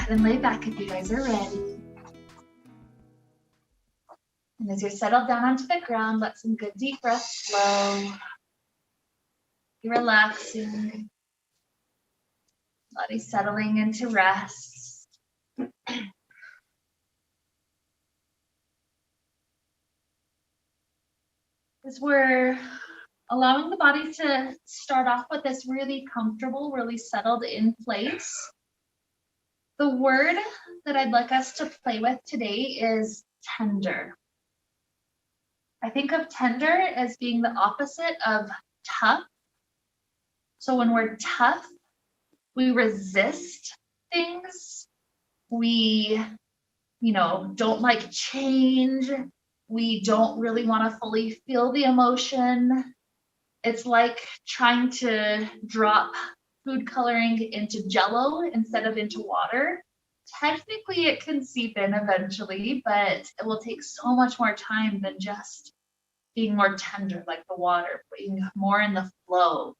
ahead and lay back if you guys are ready. And as you're settled down onto the ground, let some good deep breaths flow. You're relaxing. Body settling into rest. As we're allowing the body to start off with this really comfortable, really settled in place, the word that I'd like us to play with today is tender. I think of tender as being the opposite of tough. So when we're tough, we resist things. We, don't like change. We don't really want to fully feel the emotion. It's like trying to drop food coloring into Jell-O instead of into water. Technically, it can seep in eventually, but it will take so much more time than just being more tender, like the water, being more in the flow.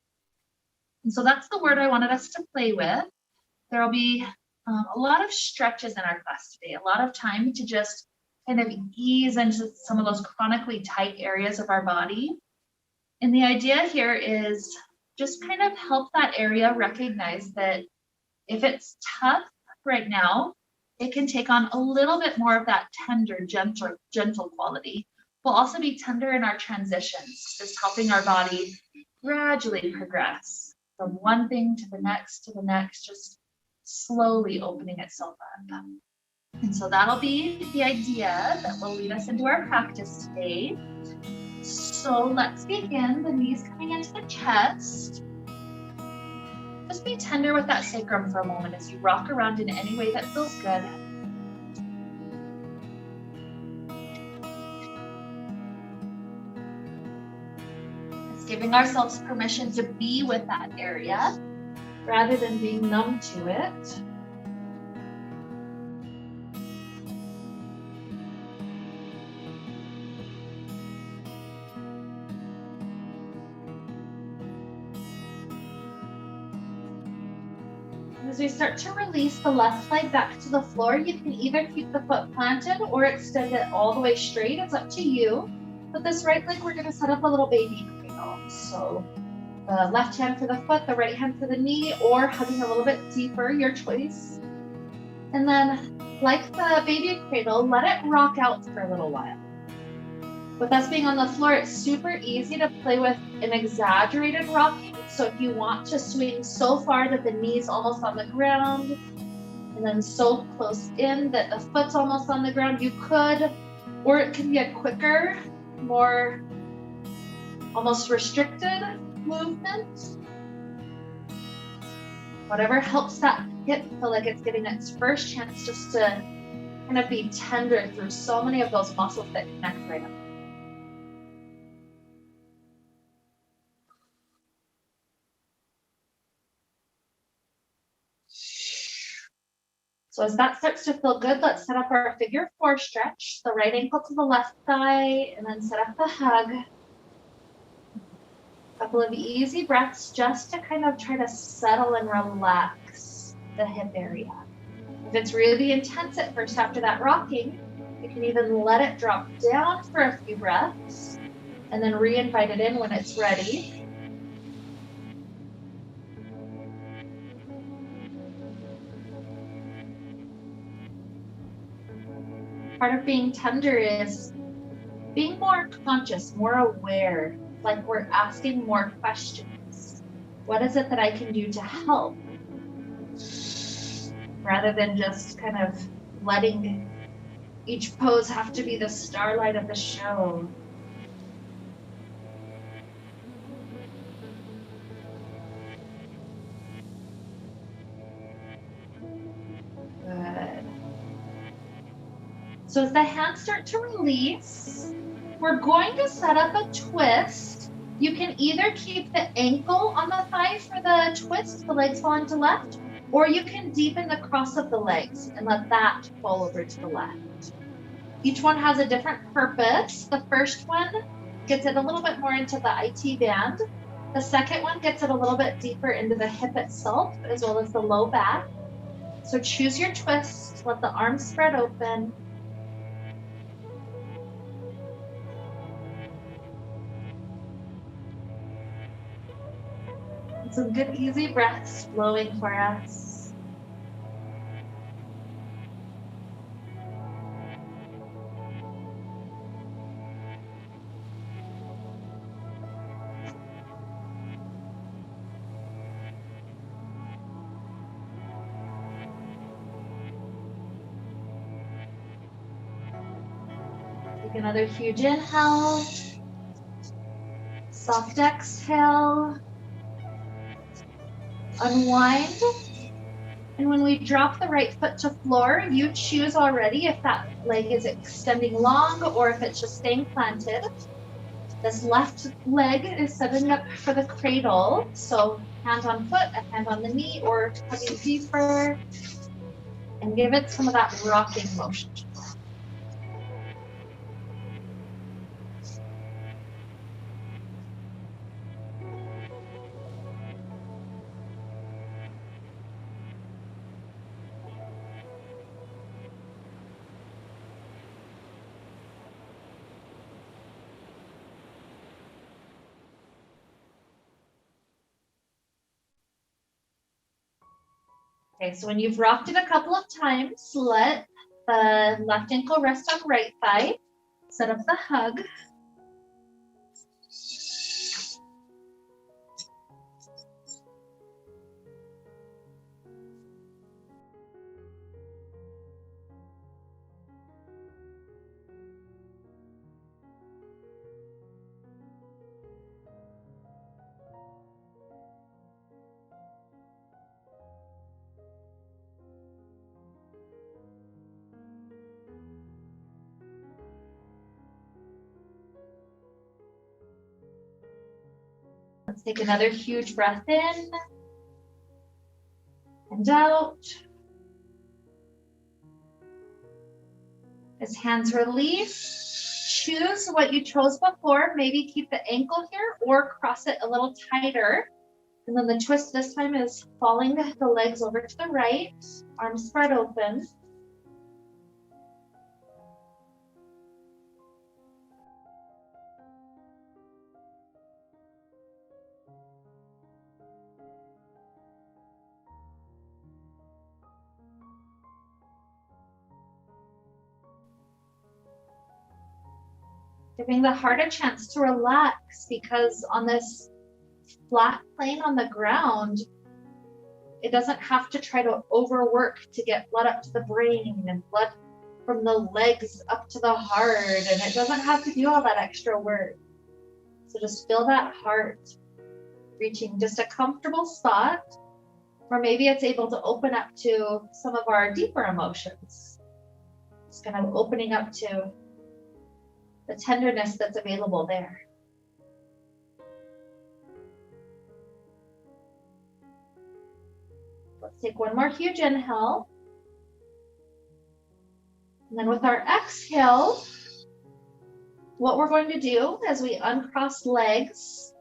And so that's the word I wanted us to play with. There will be a lot of stretches in our class today, a lot of time to just kind of ease into some of those chronically tight areas of our body. And the idea here is just kind of help that area recognize that if it's tough right now, it can take on a little bit more of that tender, gentle quality. We'll also be tender in our transitions, just helping our body gradually progress from one thing to the next, just slowly opening itself up. And so that'll be the idea that will lead us into our practice today. So let's begin. The knees coming into the chest. Just be tender with that sacrum for a moment as you rock around in any way that feels good. It's giving ourselves permission to be with that area rather than being numb to it. As we start to release the left leg back to the floor, you can either keep the foot planted or extend it all the way straight. It's up to you. But this right leg, we're going to set up a little baby cradle. So the left hand for the foot, the right hand for the knee, or hugging a little bit deeper, your choice. And then, like the baby cradle, let it rock out for a little while. With us being on the floor, it's super easy to play with an exaggerated rocking. So if you want to swing so far that the knee's almost on the ground, and then so close in that the foot's almost on the ground, you could, or it can be a quicker, more almost restricted movement. Whatever helps that hip feel like it's getting its first chance just to kind of be tender through so many of those muscles that connect right up. So as that starts to feel good, let's set up our figure four stretch. The right ankle to the left thigh, and then set up the hug. A couple of easy breaths just to kind of try to settle and relax the hip area. If it's really intense at first after that rocking, you can even let it drop down for a few breaths and then re-invite it in when it's ready. Part of being tender is being more conscious, more aware, like we're asking more questions. What is it that I can do to help? Rather than just kind of letting each pose have to be the starlight of the show. Good. So as the hands start to release, we're going to set up a twist. You can either keep the ankle on the thigh for the twist, the legs falling to left, or you can deepen the cross of the legs and let that fall over to the left. Each one has a different purpose. The first one gets it a little bit more into the IT band. The second one gets it a little bit deeper into the hip itself, as well as the low back. So choose your twist, let the arms spread open. And some good easy breaths flowing for us. Take another huge inhale, soft exhale, unwind. And when we drop the right foot to floor, you choose already if that leg is extending long or if it's just staying planted. This left leg is setting up for the cradle. So hand on foot, a hand on the knee, or tugging deeper, and give it some of that rocking motion. Okay, so when you've rocked it a couple of times, let the left ankle rest on right thigh. Set up the hug. Let's take another huge breath in and out. As hands release, choose what you chose before. Maybe keep the ankle here or cross it a little tighter. And then the twist this time is falling the legs over to the right, arms spread open. Giving the heart a chance to relax, because on this flat plane on the ground, it doesn't have to try to overwork to get blood up to the brain and blood from the legs up to the heart, and it doesn't have to do all that extra work. So just feel that heart reaching just a comfortable spot, or maybe it's able to open up to some of our deeper emotions. Just kind of opening up to the tenderness that's available there. Let's take one more huge inhale. And then with our exhale, what we're going to do as we uncross legs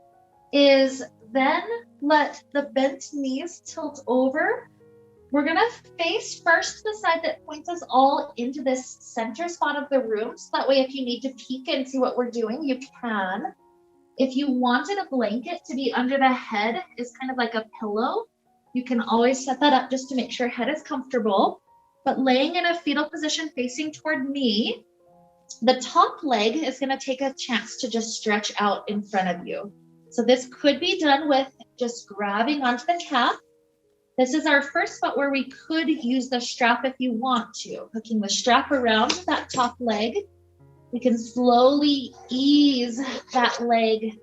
is then let the bent knees tilt over. We're gonna face first the side that points us all into this center spot of the room. So that way, if you need to peek and see what we're doing, you can. If you wanted a blanket to be under the head is kind of like a pillow, you can always set that up just to make sure head is comfortable. But laying in a fetal position facing toward me, the top leg is gonna take a chance to just stretch out in front of you. So this could be done with just grabbing onto the calf. This is our first spot where we could use the strap if you want to. Hooking the strap around that top leg, we can slowly ease that leg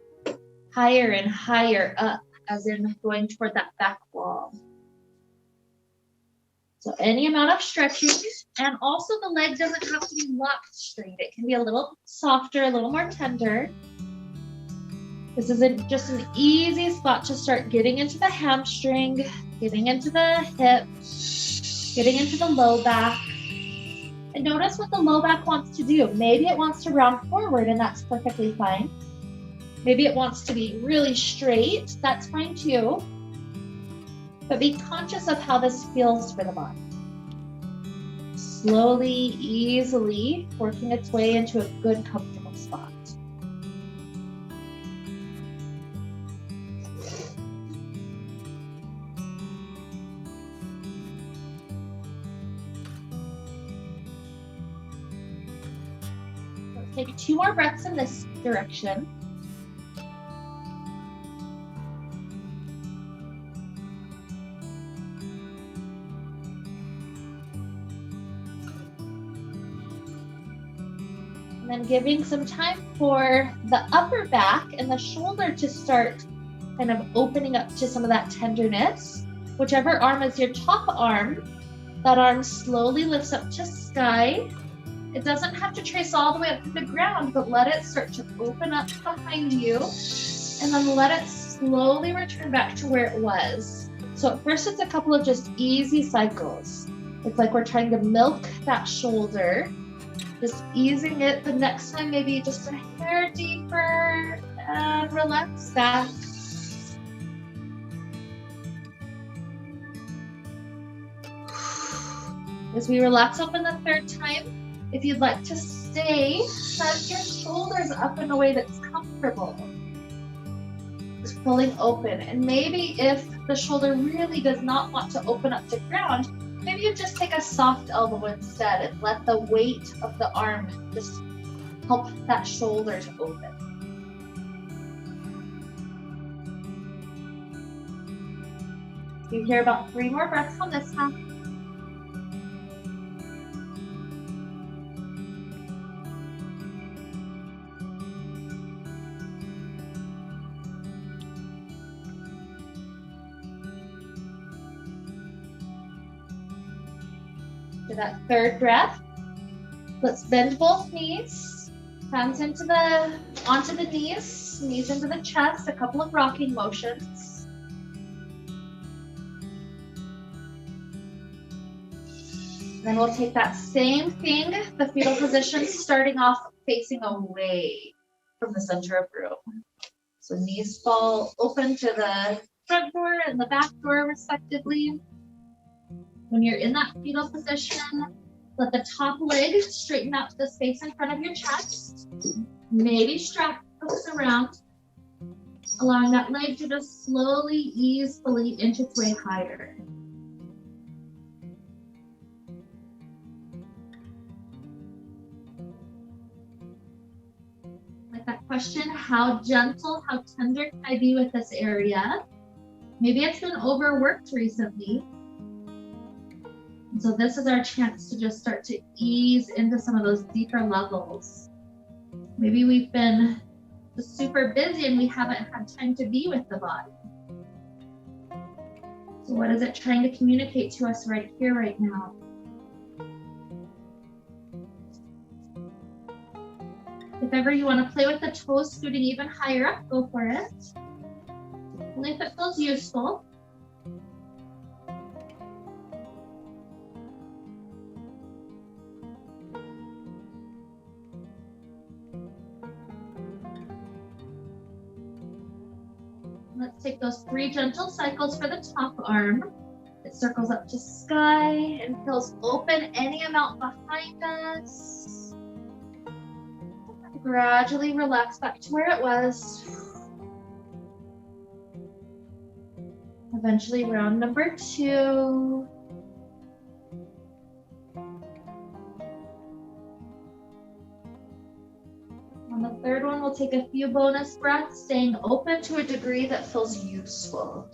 higher and higher up, as in going toward that back wall. So any amount of stretching, and also the leg doesn't have to be locked straight. It can be a little softer, a little more tender. This is just an easy spot to start getting into the hamstring, getting into the hip, getting into the low back. And notice what the low back wants to do. Maybe it wants to round forward, and that's perfectly fine. Maybe it wants to be really straight. That's fine too. But be conscious of how this feels for the body. slowly, easily working its way into a good, comfortable spot. Let's take 2 more breaths in this direction. And then giving some time for the upper back and the shoulder to start kind of opening up to some of that tenderness. Whichever arm is your top arm, that arm slowly lifts up to sky. It doesn't have to trace all the way up to the ground, but let it start to open up behind you, and then let it slowly return back to where it was. So at first it's a couple of just easy cycles. It's like we're trying to milk that shoulder, just easing it. The next time, maybe just a hair deeper, and relax back. As we relax open the third time, if you'd like to stay, set your shoulders up in a way that's comfortable. Just pulling open. And maybe if the shoulder really does not want to open up to ground, maybe you just take a soft elbow instead and let the weight of the arm just help that shoulder to open. You hear about 3 more breaths on this one. For that third breath, let's bend both knees, hands onto the knees into the chest, a couple of rocking motions. Then we'll take that same thing, the fetal position, starting off facing away from the center of room. So knees fall open to the front door and the back door respectively. When you're in that fetal position, let the top leg straighten out to the space in front of your chest. Maybe strap hooks around, allowing that leg to just slowly, easily inch its way higher. Like that question, how gentle, how tender can I be with this area? Maybe it's been overworked recently. And so this is our chance to just start to ease into some of those deeper levels. Maybe we've been just super busy and we haven't had time to be with the body. So what is it trying to communicate to us right here, right now? If ever you want to play with the toes scooting even higher up, go for it. Only if it feels useful. Let's take those 3 gentle cycles for the top arm. It circles up to sky and feels open any amount behind us. Gradually relax back to where it was. Eventually round number 2. On the third one, we'll take a few bonus breaths, staying open to a degree that feels useful.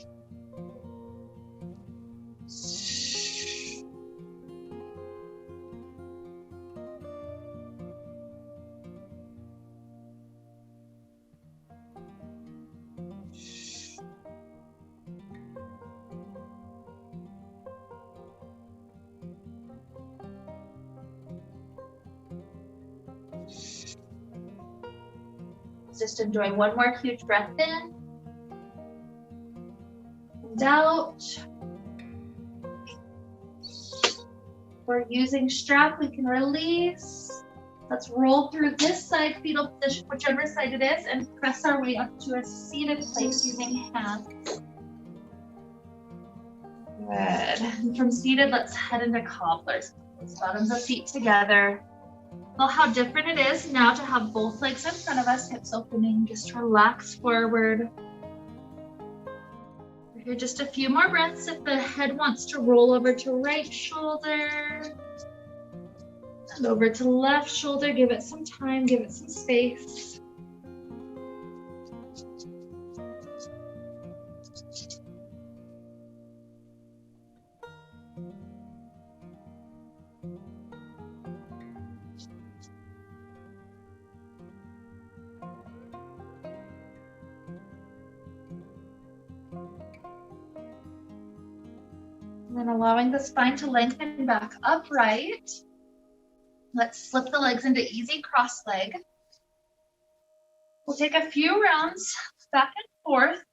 Just enjoy one more huge breath in and out. If we're using strap, we can release. Let's roll through this side fetal position, whichever side it is, and press our way up to a seated place using hands. Good. And from seated, let's head into cobblers. Those bottoms of feet together. Well, how different it is now to have both legs in front of us, hips opening, just relax forward. We're here just a few more breaths. If the head wants to roll over to right shoulder and over to left shoulder, give it some time, give it some space. And then allowing the spine to lengthen back upright. Let's slip the legs into easy cross leg. We'll take a few rounds back and forth,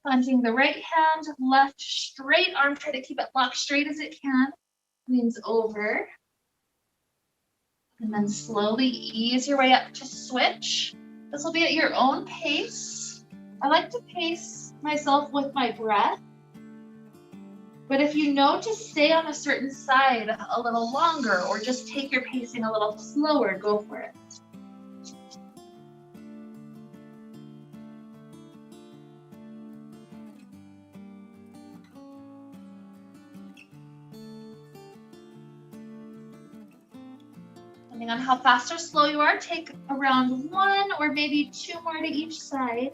plunging the right hand, left straight arm, try to keep it locked straight as it can. Leans over. And then slowly ease your way up to switch. This will be at your own pace. I like to pace myself with my breath. But if you know to stay on a certain side a little longer or just take your pacing a little slower, go for it. Depending on how fast or slow you are, take around 1 or maybe 2 more to each side.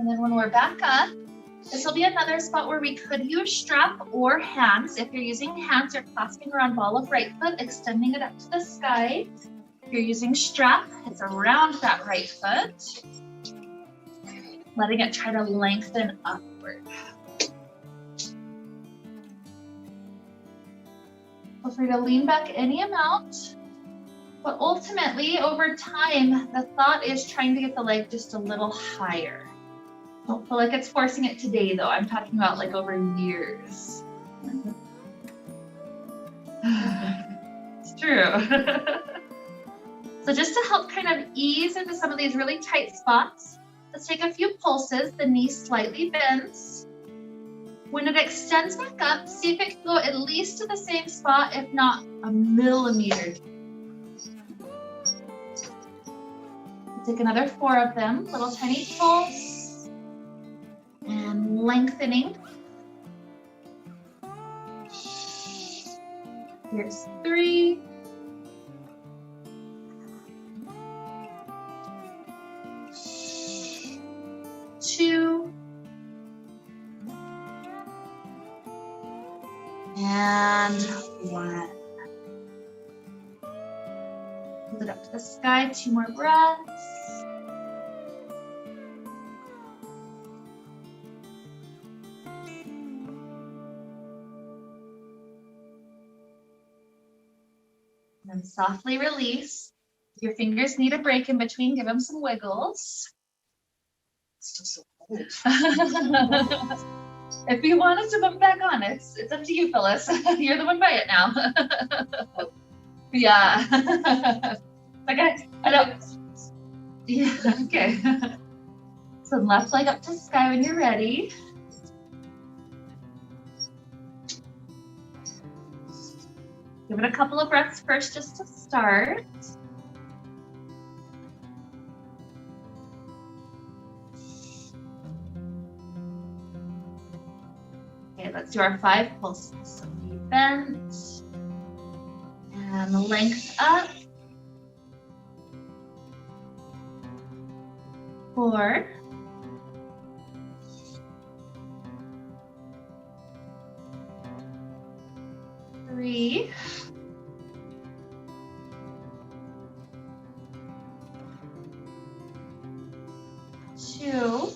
And then when we're back up, this will be another spot where we could use strap or hands. If you're using hands, you're clasping around ball of right foot, extending it up to the sky. If you're using strap, it's around that right foot, letting it try to lengthen upward. Feel free to lean back any amount, but ultimately, over time, the thought is trying to get the leg just a little higher. Don't feel like it's forcing it today, though. I'm talking about like over years. It's true. So just to help kind of ease into some of these really tight spots, let's take a few pulses. The knee slightly bends. When it extends back up, see if it can go at least to the same spot, if not a millimeter. We'll take another 4 of them, little tiny pulse. And lengthening. Here's 3. 2. And 1. Hold it up to the sky, 2 more breaths. And softly release. If your fingers need a break in between, give them some wiggles. Still so cold. If you want us to put them back on, it's up to you, Phyllis. You're the one by it now. Yeah. Okay. I know. Yeah. Okay. So left leg up to sky when you're ready. Give it a couple of breaths first just to start. Okay, let's do our 5 pulses. So knee bent and length up. 4. 3. 2.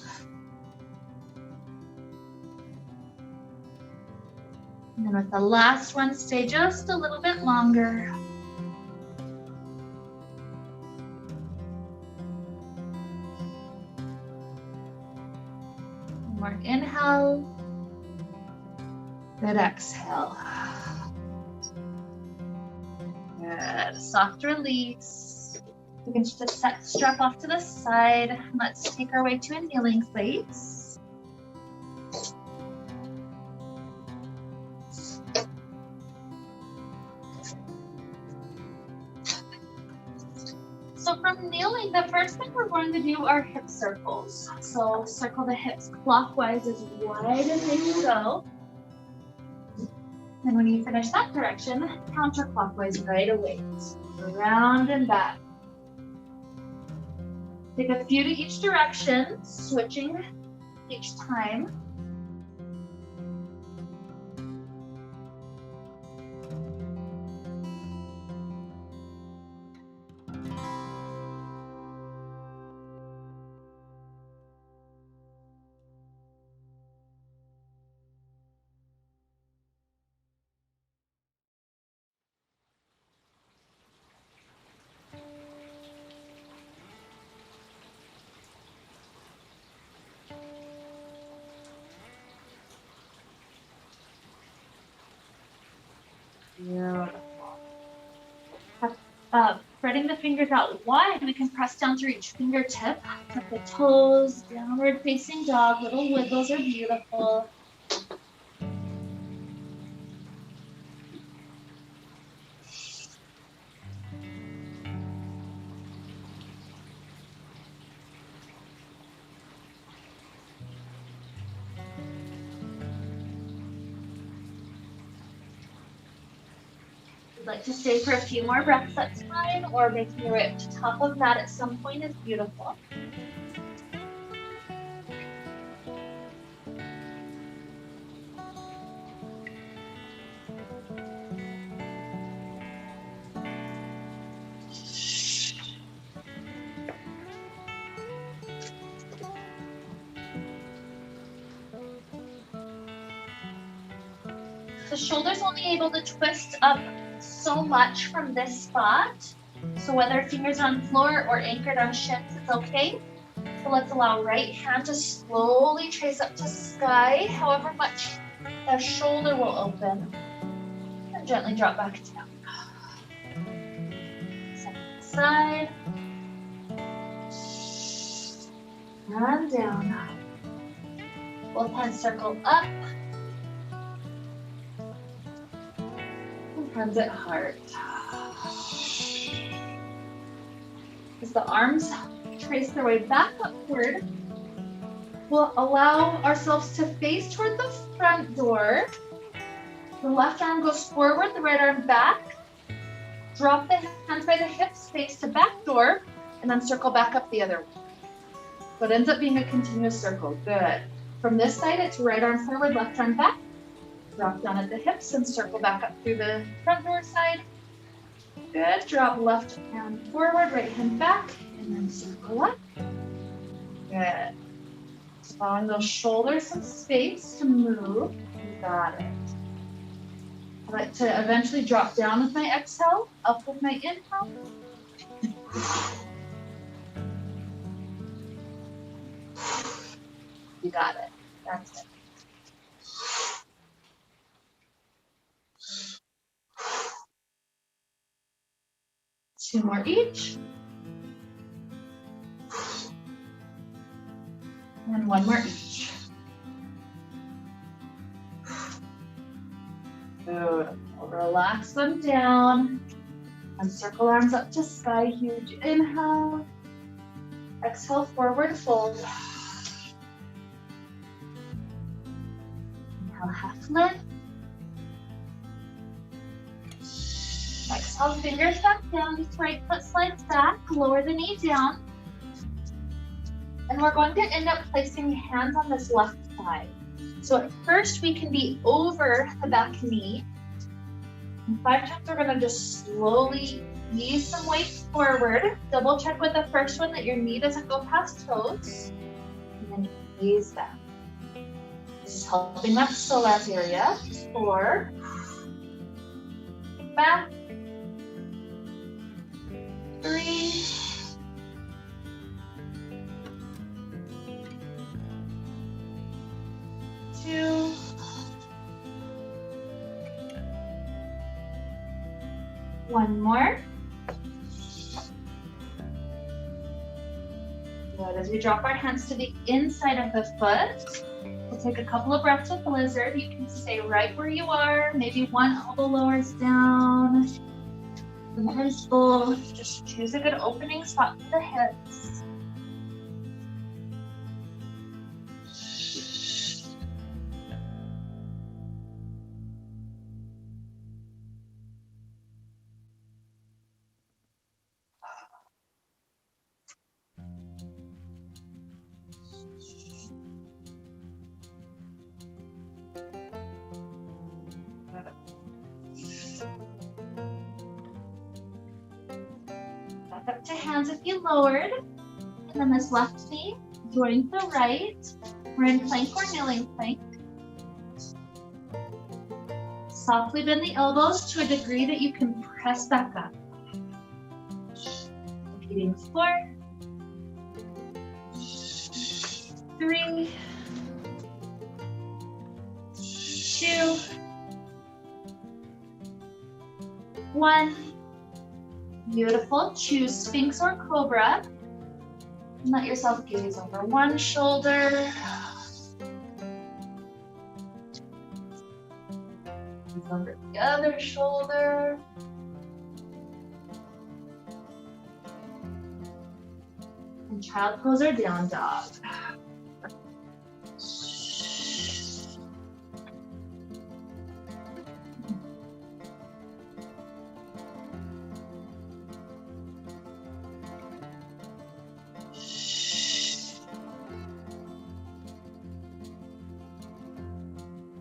And then with the last one, stay just a little bit longer. One more inhale. Good exhale. Good. Soft release. We can just strap off to the side. Let's take our way to a kneeling place. So from kneeling, the first thing we're going to do are hip circles. So circle the hips clockwise as wide as they can go. And when you finish that direction, counterclockwise right away. Around and back. Take a few to each direction, switching each time. Beautiful. Spreading the fingers out wide, we can press down through each fingertip. Tuck the toes, downward facing dog. Little wiggles are beautiful. If you'd like to stay for a few more breaths, that's fine, or making your way up to top of that at some point is beautiful. The shoulder's only able to twist up so much from this spot. So whether fingers are on floor or anchored on shins, it's okay. So let's allow right hand to slowly trace up to sky, however much the shoulder will open. And gently drop back down. Side. And down. Both hands circle up. Hands at heart. As the arms trace their way back upward, we'll allow ourselves to face toward the front door. The left arm goes forward, the right arm back. Drop the hands by the hips, face to back door, and then circle back up the other way. So it ends up being a continuous circle. Good. From this side, it's right arm forward, left arm back. Drop down at the hips and circle back up through the front door side. Good. Drop left hand forward, right hand back, and then circle up. Good. Allowing those shoulders some space to move. You got it. I like to eventually drop down with my exhale, up with my inhale. You got it. That's it. Two more each. And one more each. Beautiful. Relax them down. And circle arms up to sky. Huge inhale. Exhale, forward fold. Inhale, half lift. Exhale, fingers back down, just right foot slides back, lower the knee down. And we're going to end up placing hands on this left thigh. So at first we can be over the back knee. And 5 times we're gonna just slowly ease some weight forward. Double check with the first one that your knee doesn't go past toes. And then ease that. This is helping that psoas area. 4. Back. 3, 2, 1. One more. Good. As we drop our hands to the inside of the foot, we'll take a couple of breaths with Blizzard. You can stay right where you are. Maybe one elbow lowers down. Sometimes both. Just choose a good opening spot for the hips. Back up to hands if you lowered. And then this left knee, join the right. We're in plank or kneeling plank. Softly bend the elbows to a degree that you can press back up. Repeating 4, 3, 2, 1. Beautiful. Choose Sphinx or Cobra. And let yourself gaze over one shoulder. Gaze over the other shoulder. And child pose or down dog.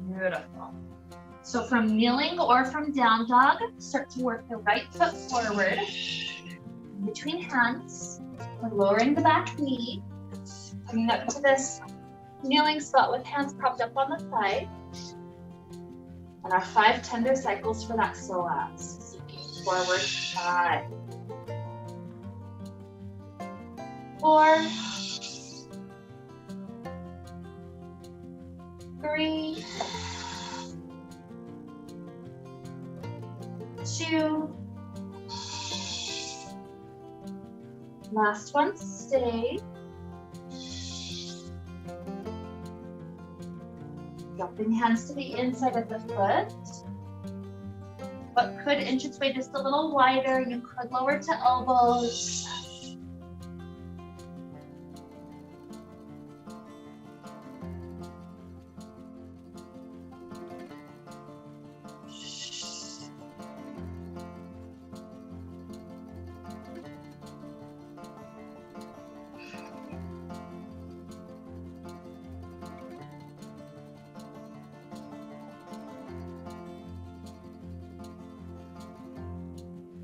Beautiful. So from kneeling or from down dog, start to work the right foot forward between hands. We're lowering the back knee, coming up to this kneeling spot with hands propped up on the thigh. And our 5 tender cycles for that psoas. Forward 5, 4, 3, 2, last one, stay. Dropping hands to the inside of the foot. Foot could inch its way just a little wider. You could lower to elbows.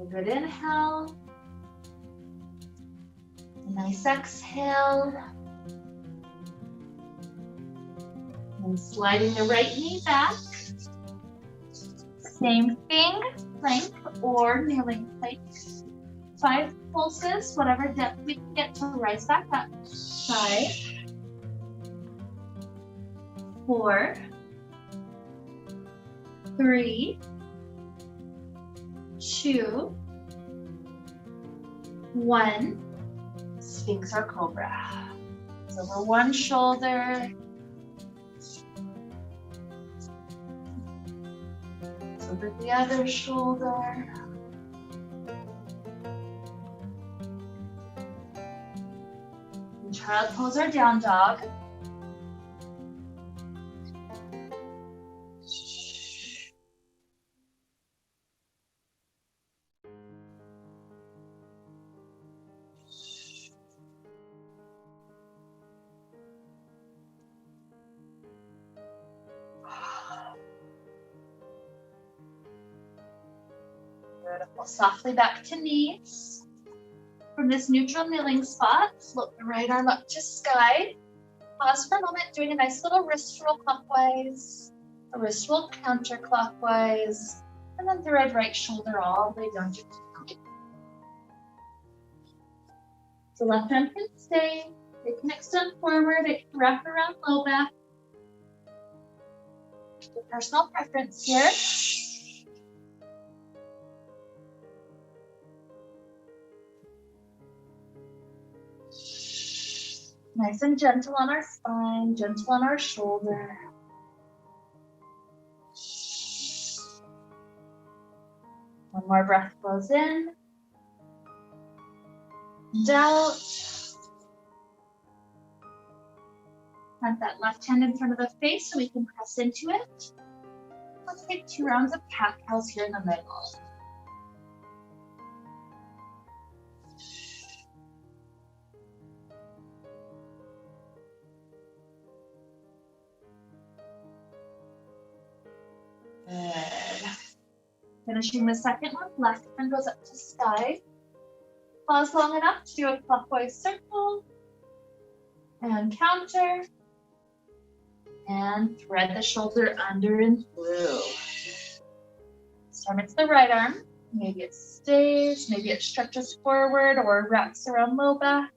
Good inhale, a nice exhale, and sliding the right knee back. Same thing, plank or kneeling plank. 5 pulses, whatever depth we can get to rise back up. 5, 4, 3, 2, 1, Sphinx or Cobra. So over one shoulder. Over the other shoulder. And child pose or down dog. Beautiful. Softly back to knees. From this neutral kneeling spot, float the right arm up to sky. Pause for a moment, doing a nice little wrist roll clockwise, a wrist roll counterclockwise, and then thread right shoulder all the way down to the top. So left hand can stay. It can extend forward. It can wrap around low back. Your personal preference here. Nice and gentle on our spine, gentle on our shoulder. One more breath goes in and out. Plant that left hand in front of the face so we can press into it. Let's take 2 rounds of cat-cows here in the middle. Good. Finishing the second one, left hand goes up to sky. Pause long enough to do a clockwise circle. And counter. And thread the shoulder under and through. This time it's the right arm. Maybe it stays, maybe it stretches forward or wraps around low back.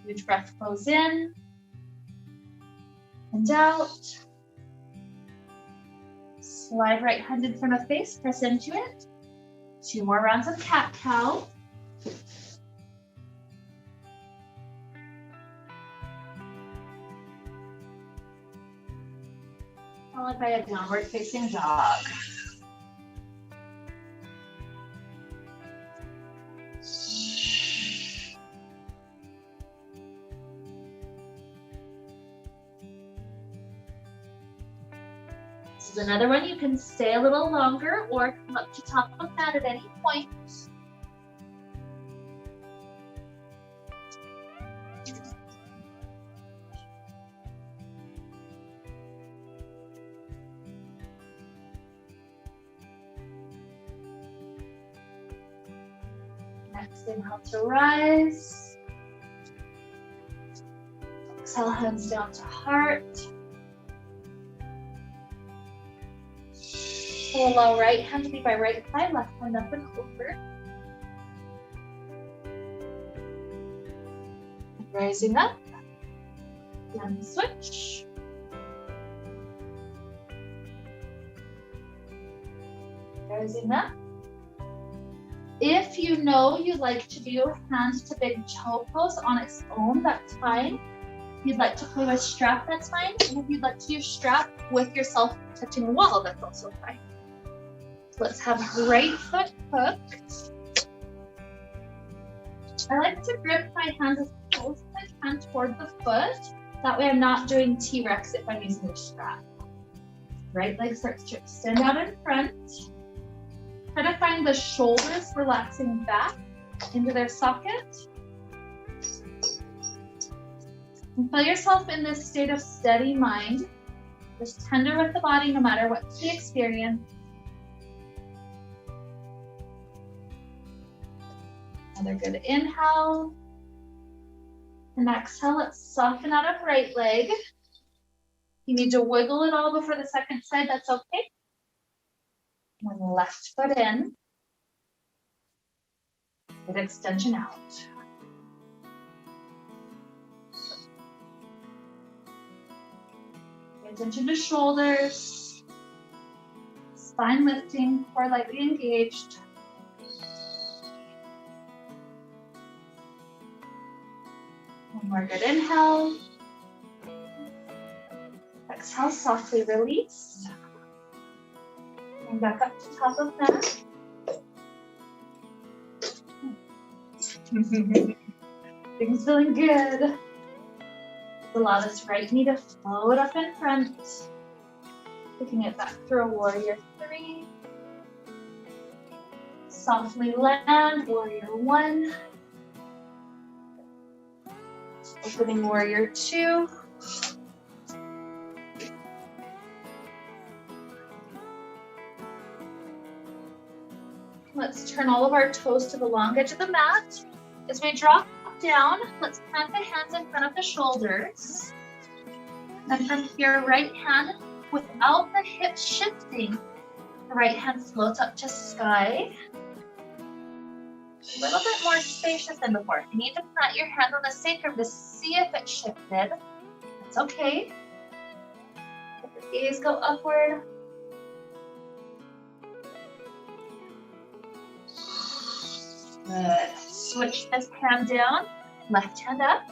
Huge breath goes in and out. Slide right hand in front of face, press into it. 2 more rounds of cat-cow. Followed by a downward facing dog. This is another one you can stay a little longer or come up to top of that at any point. Next, inhale to rise. Exhale, hands down to heart. So allow right hand to be by right side, left hand up and over. Rising up, and switch. Rising up. If you know you like to do hand to big toe pose on its own, that's fine. If you'd like to play with strap, that's fine. And if you'd like to use strap with yourself touching the wall, that's also fine. Let's have right foot hooked. I like to grip my hand as close as I can toward the foot. That way I'm not doing T-Rex if I'm using the strap. Right leg starts to extend out in front. Try to find the shoulders relaxing back into their socket. And feel yourself in this state of steady mind. Just tender with the body no matter what the experience. Another good inhale. And exhale, let's soften out of right leg. You need to wiggle it all before the second side, that's okay. And left foot in. Good extension out. Pay attention to shoulders. Spine lifting, core lightly engaged. One more good inhale. Exhale, softly release. And back up to top of that. Things feeling good. Allow this right knee to float up in front. Taking it back through a warrior 3. Softly land, warrior 1. Opening warrior 2. Let's turn all of our toes to the long edge of the mat. As we drop down, let's plant the hands in front of the shoulders. And from here, right hand, without the hips shifting, the right hand floats up to sky. A little bit more spacious than before. If you need to plant your hand on the sacrum to see if it shifted, that's okay. Let your gaze go upward. Good. Switch this hand down, left hand up.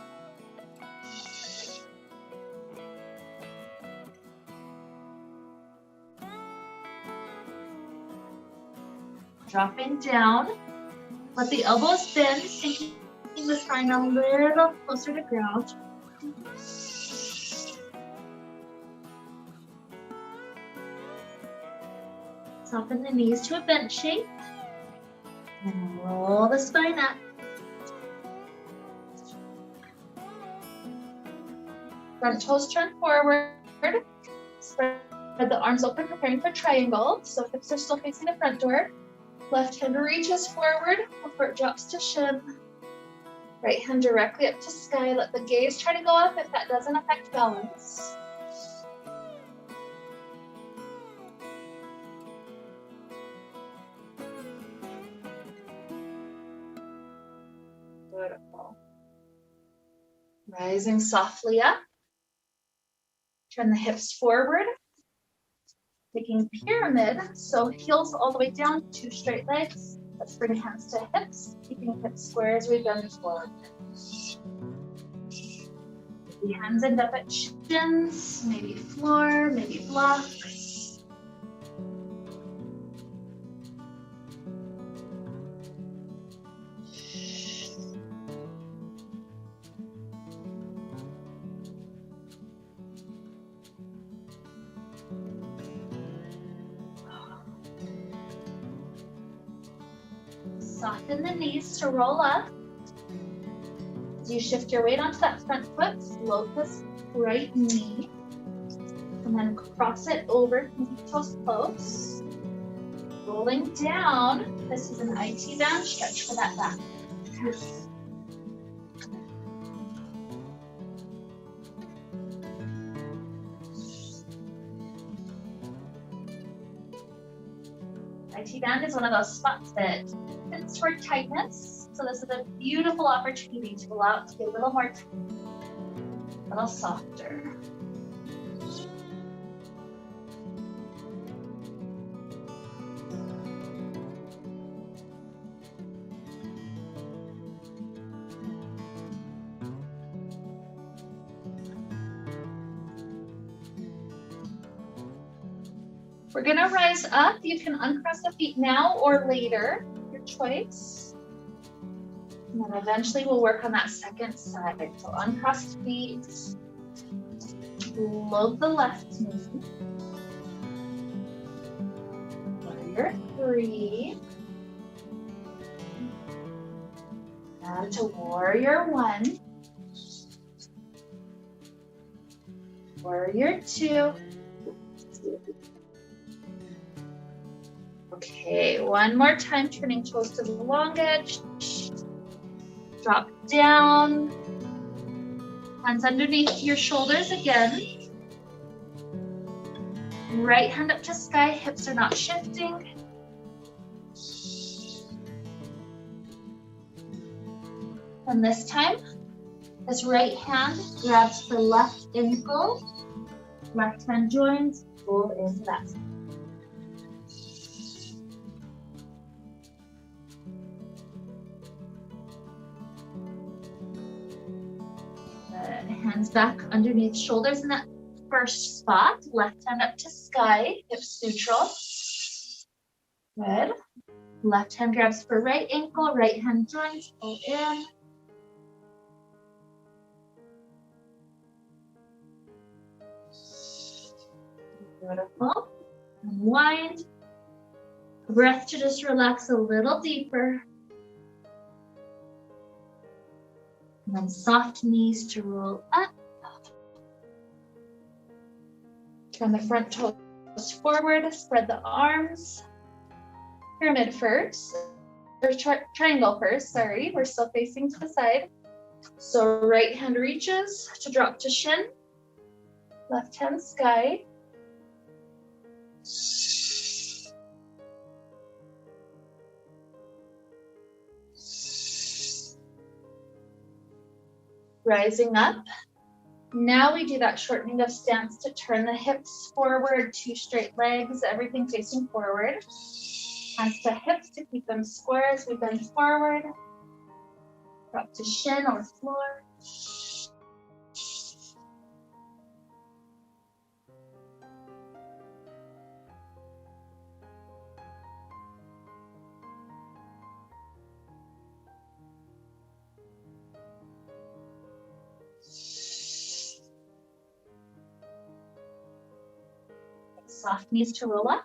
Dropping down. Let the elbows bend, sinking the spine a little closer to ground. Soften the knees to a bent shape. And roll the spine up. Front toes turn forward. Spread the arms open, preparing for triangle. So hips are still facing the front door. Left hand reaches forward, foot drops to shin. Right hand directly up to sky. Let the gaze try to go up if that doesn't affect balance. Beautiful. Rising softly up. Turn the hips forward. Taking pyramid, so heels all the way down, 2 straight legs. Let's bring hands to hips, keeping hips square as we bend forward. The hands end up at shins, maybe floor, maybe blocks. Soften the knees to roll up. As you shift your weight onto that front foot, slope this right knee. And then cross it over, toes close. Rolling down. This is an IT band, stretch for that back. IT band is one of those spots that fits for tightness. So this is a beautiful opportunity to allow it to be a little more tight, a little softer. We're gonna rise up. You can uncross the feet now or later, your choice. And then eventually we'll work on that second side. So uncrossed feet, load the left knee. Warrior 3. Down to warrior 1. Warrior 2. Okay, one more time, turning toes to the long edge. Drop down. Hands underneath your shoulders again. Right hand up to sky, hips are not shifting. And this time, this right hand grabs the left ankle, left hand joins, pull into that. Hands back underneath shoulders in that first spot. Left hand up to sky, hips neutral. Good. Left hand grabs for right ankle, right hand joins, pull in. Beautiful. Unwind. Breath to just relax a little deeper. And then soft knees to roll up. Turn the front toes forward, spread the arms. Pyramid first, or triangle first, sorry. We're still facing to the side. So right hand reaches to drop to shin. Left hand sky. Rising up. Now we do that shortening of stance to turn the hips forward, 2 straight legs, everything facing forward. Hands to hips to keep them square as we bend forward. Drop to shin or floor. Soft knees to roll up.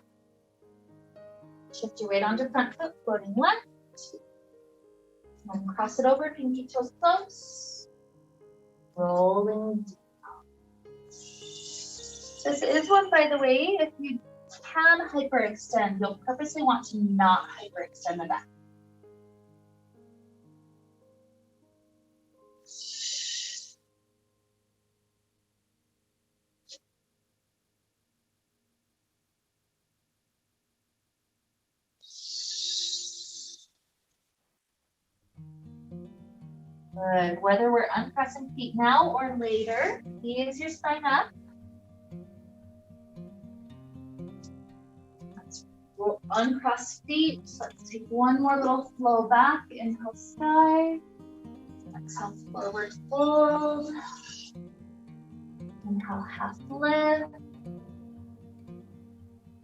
Shift your weight onto front foot, floating left. And then cross it over, pinky toes close. Rolling down. This is one, by the way, if you can hyperextend, you'll purposely want to not hyperextend the back. Good. Whether we're uncrossing feet now or later, ease your spine up. Let's uncross feet. Let's take one more little flow back. Inhale, sky. Exhale, forward fold. Inhale, half lift.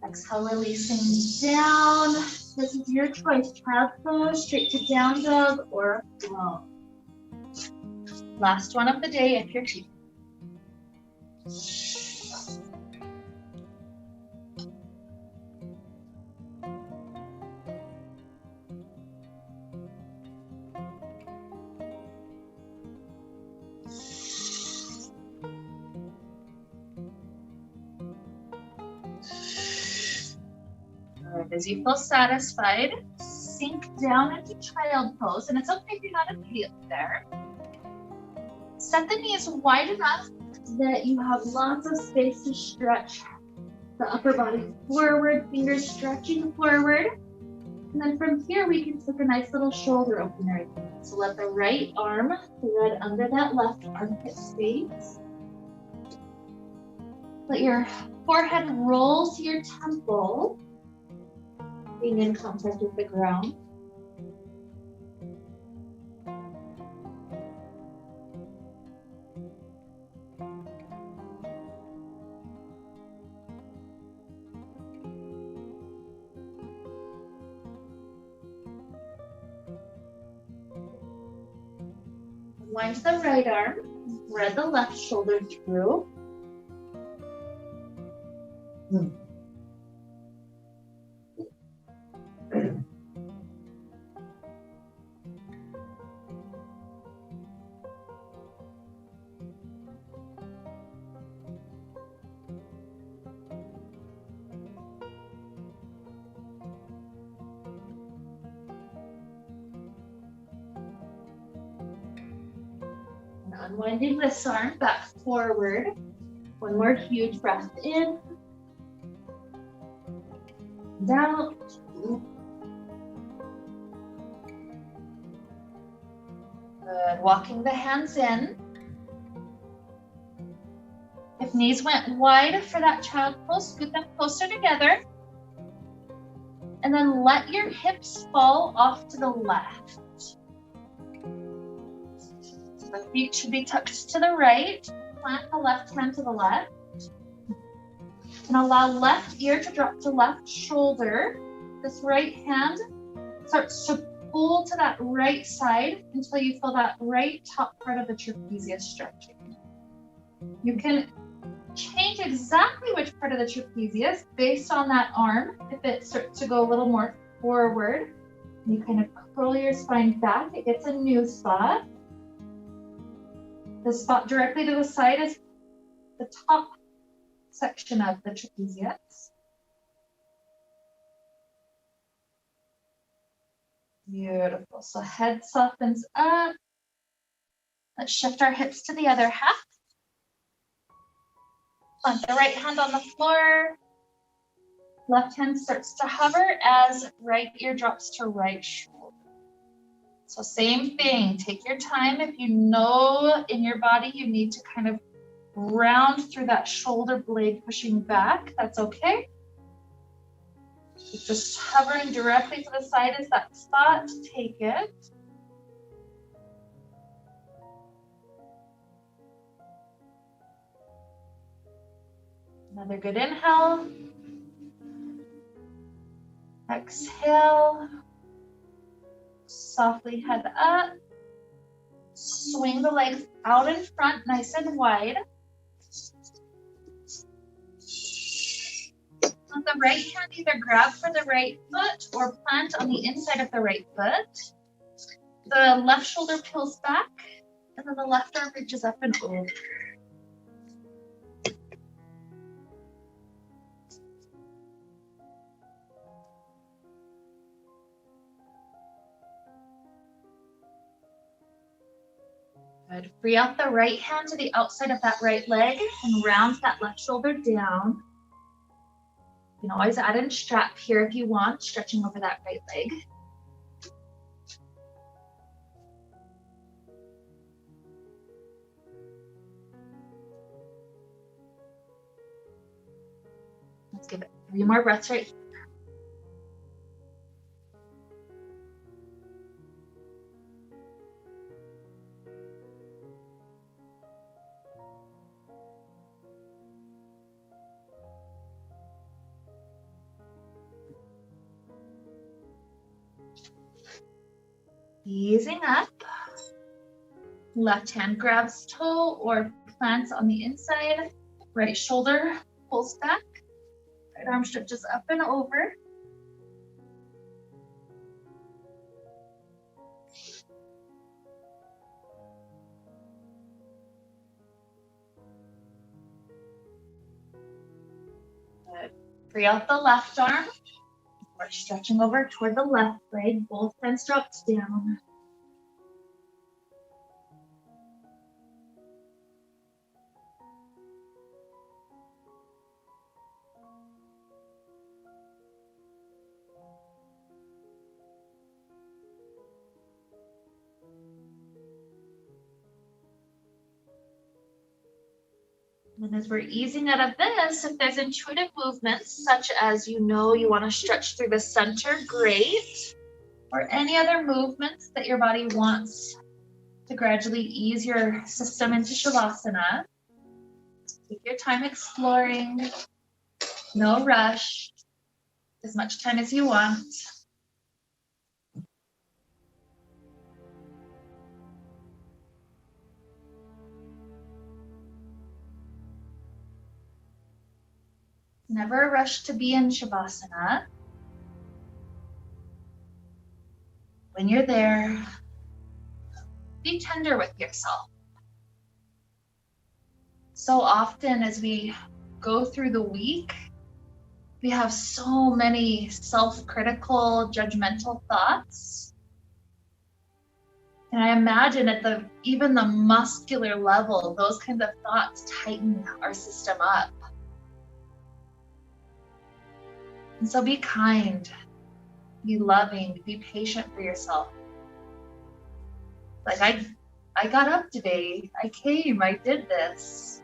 Exhale, releasing down. This is your choice. Child pose, straight to down dog, or flow. Last one of the day if you're cheap. As you feel satisfied, sink down into child pose, and it's okay if you're not immediately there. Set the knees wide enough that you have lots of space to stretch the upper body forward, fingers stretching forward. And then from here, we can take a nice little shoulder opener. So let the right arm thread under that left armpit space. Let your forehead roll to your temple, being in contact with the ground. Wind the right arm, thread the left shoulder through. Unwinding this arm back forward. One more huge breath in. And out. Good. Walking the hands in. If knees went wide for that child pose, scoot them closer together. And then let your hips fall off to the left. The feet should be tucked to the right. Plant the left hand to the left. And allow left ear to drop to left shoulder. This right hand starts to pull to that right side until you feel that right top part of the trapezius stretching. You can change exactly which part of the trapezius based on that arm. If it starts to go a little more forward, you kind of curl your spine back. It gets a new spot. The spot directly to the side is the top section of the trapezius. Beautiful. So head softens up. Let's shift our hips to the other half. Plant the right hand on the floor. Left hand starts to hover as right ear drops to right shoulder. So same thing, take your time. If you know in your body you need to kind of round through that shoulder blade pushing back, that's okay. Just hovering directly to the side is that spot, take it. Another good inhale. Exhale. Softly head up. Swing the legs out in front, nice and wide. With the right hand, either grab for the right foot or plant on the inside of the right foot. The left shoulder pulls back, and then the left arm reaches up and over. Good. Free out the right hand to the outside of that right leg and round that left shoulder down. You can always add in strap here if you want, stretching over that right leg. Let's give it 3 more breaths right here. Easing up. Left hand grabs toe or plants on the inside. Right shoulder pulls back. Right arm stretches up and over. Good. Free out the left arm. We're stretching over toward the left leg. Both hands dropped down. And as we're easing out of this, if there's intuitive movements, such as you want to stretch through the center, great. Or any other movements that your body wants to gradually ease your system into Shavasana. Take your time exploring, no rush, as much time as you want. Never a rush to be in Shavasana. When you're there, be tender with yourself. So often as we go through the week, we have so many self-critical, judgmental thoughts. And I imagine at even the muscular level, those kinds of thoughts tighten our system up. And so be kind, be loving, be patient for yourself. Like I got up today, I came, I did this.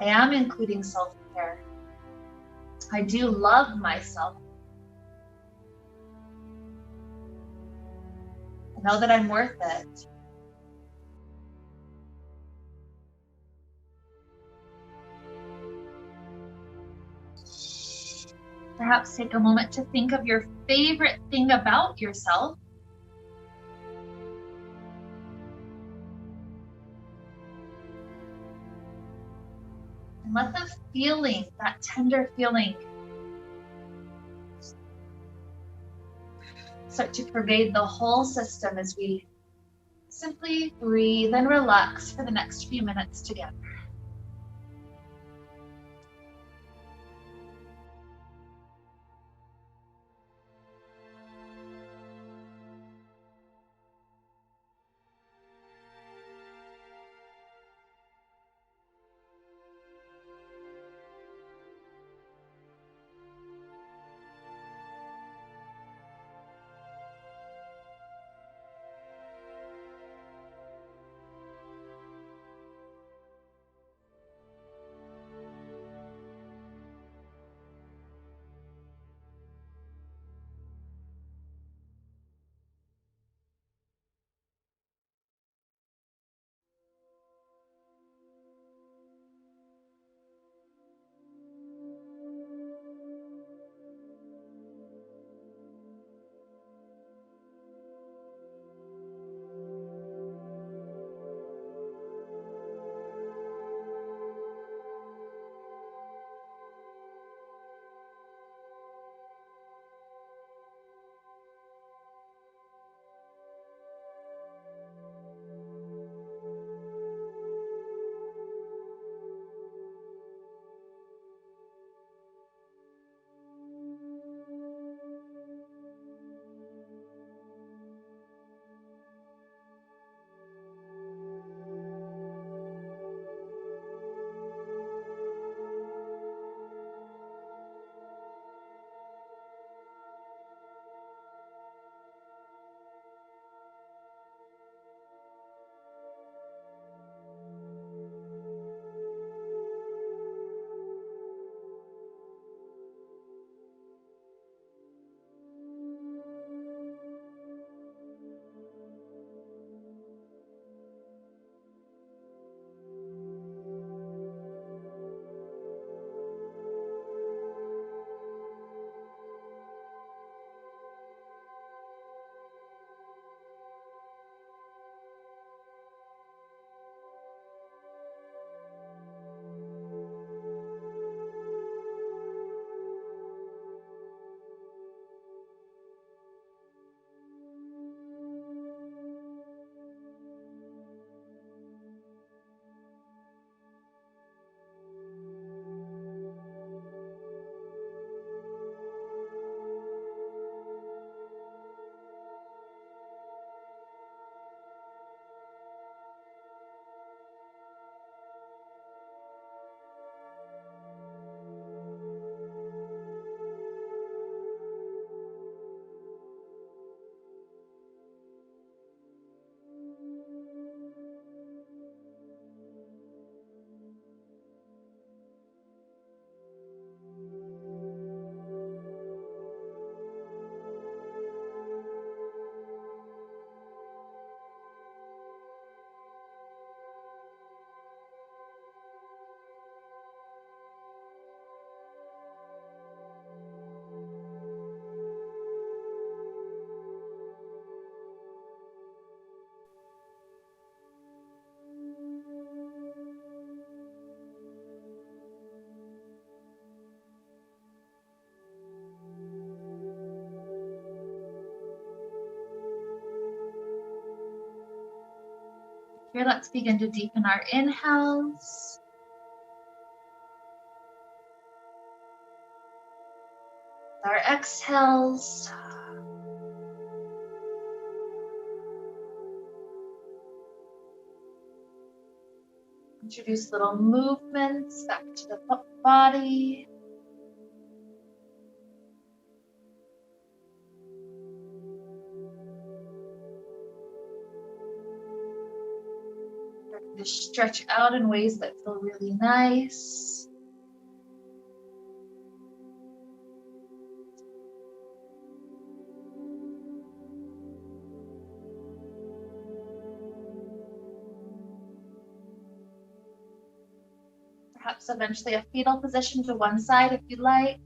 I am including self-care. I do love myself. I know that I'm worth it. Perhaps take a moment to think of your favorite thing about yourself. And let the feeling, that tender feeling, start to pervade the whole system as we simply breathe and relax for the next few minutes together. Here, let's begin to deepen our inhales. Our exhales. Introduce little movements back to the body. Just stretch out in ways that feel really nice. Perhaps eventually a fetal position to one side if you'd like.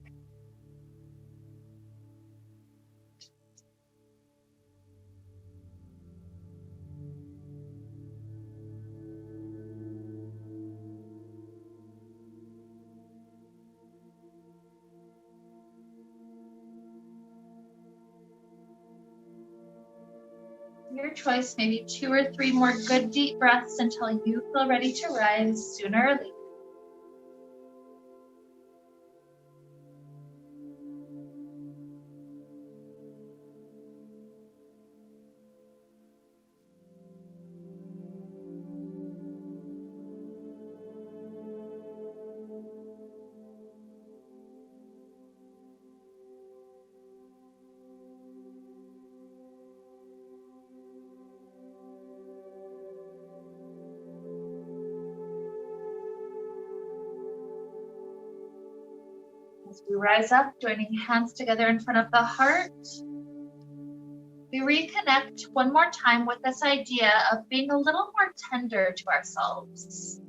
Your choice, maybe 2 or 3 more good deep breaths until you feel ready to rise sooner or later. As we rise up, joining hands together in front of the heart, we reconnect one more time with this idea of being a little more tender to ourselves,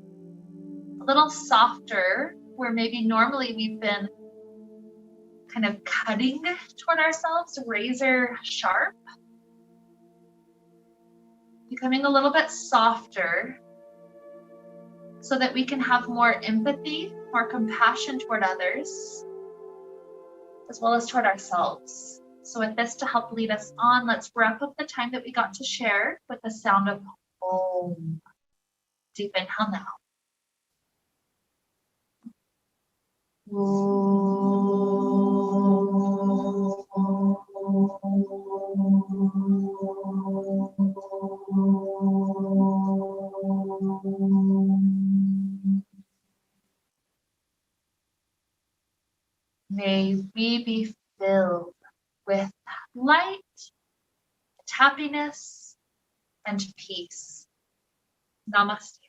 a little softer, where maybe normally we've been kind of cutting toward ourselves, razor sharp, becoming a little bit softer so that we can have more empathy, more compassion toward others, as well as toward ourselves. So with this to help lead us on, let's wrap up the time that we got to share with the sound of Om. Deep inhale now. May we be filled with light, happiness, and peace. Namaste.